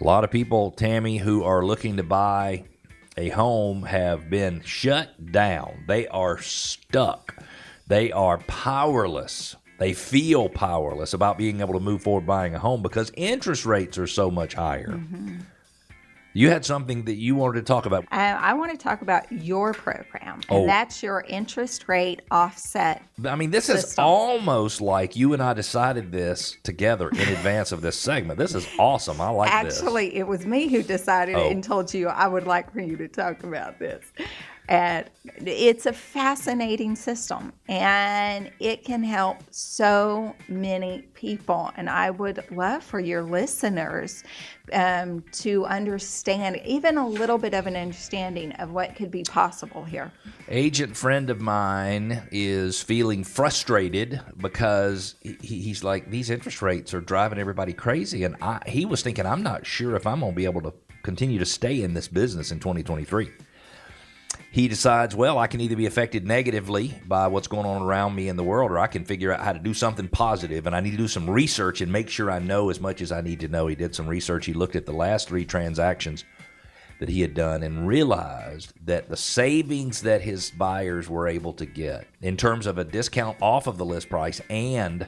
A lot of people, Tammy, who are looking to buy a home have been shut down. They are stuck. They are powerless. They feel powerless about being able to move forward buying a home because interest rates are so much higher. Mm-hmm. You had something that you wanted to talk about. I want to talk about your program, and that's your interest rate offset. I mean, this system is almost like you and I decided this together in advance of this segment. This is awesome. I like this. Actually, it was me who decided and told you I would like for you to talk about this. And it's a fascinating system, and it can help so many people. And I would love for your listeners to understand, even a little bit of an understanding of what could be possible here. Agent friend of mine is feeling frustrated because he's like, these interest rates are driving everybody crazy. And he was thinking, I'm not sure if I'm going to be able to continue to stay in this business in 2023. He decides, well, I can either be affected negatively by what's going on around me in the world, or I can figure out how to do something positive, and I need to do some research and make sure I know as much as I need to know. He did some research. He looked at the last 3 transactions that he had done and realized that the savings that his buyers were able to get in terms of a discount off of the list price and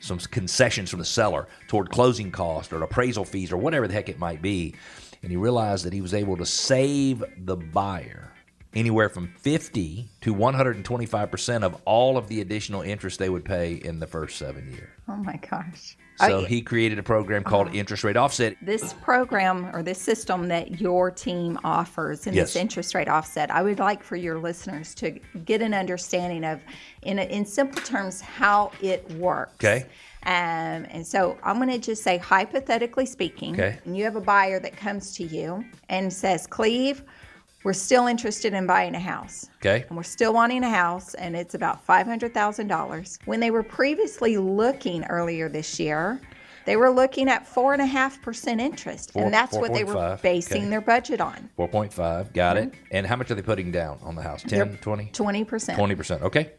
some concessions from the seller toward closing costs or appraisal fees or whatever the heck it might be, and he realized that he was able to save the buyer anywhere from 50 to 125% of all of the additional interest they would pay in the first 7 years. Oh my gosh. So he created a program called Interest Rate Offset. This program or this system that your team offers in this interest rate offset, I would like for your listeners to get an understanding of, in simple terms, how it works. Okay. And so I'm going to just say, hypothetically speaking, and you have a buyer that comes to you and says, Cleve, we're still interested in buying a house. Okay. And we're still wanting a house, and it's about $500,000. When they were previously looking earlier this year, they were looking at 4.5% interest. And that's what they were basing their budget on. 4.5, got it. And how much are they putting down on the house? 10, 20? 20%. 20%, okay.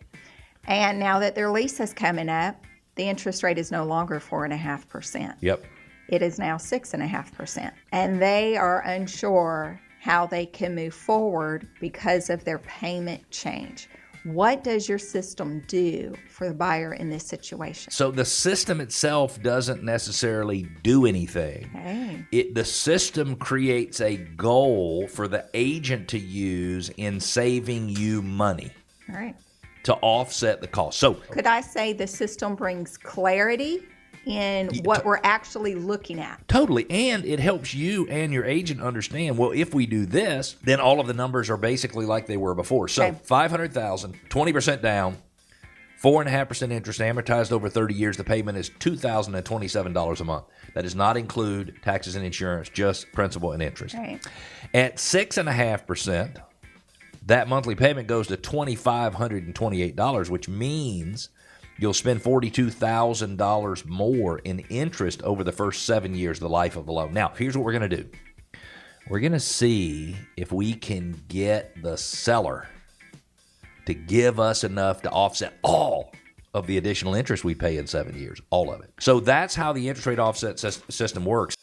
And now that their lease is coming up, the interest rate is no longer 4.5%. Yep. It is now 6.5%. And they are unsure how they can move forward because of their payment change. What does your system do for the buyer in this situation? So the system itself doesn't necessarily do anything. The system creates a goal for the agent to use in saving you money. All right. To offset the cost. So could I say the system brings clarity in what we're actually looking at? Totally. And it helps you and your agent understand, well, if we do this, then all of the numbers are basically like they were before. So $500,000, 20% down, 4.5% interest amortized over 30 years. The payment is $2,027 a month. That does not include taxes and insurance, just principal and interest. Right. At 6.5%, that monthly payment goes to $2,528, which means you'll spend $42,000 more in interest over the first 7 years of the life of the loan. Now, here's what we're going to do. We're going to see if we can get the seller to give us enough to offset all of the additional interest we pay in 7 years, all of it. So that's how the interest rate offset system works.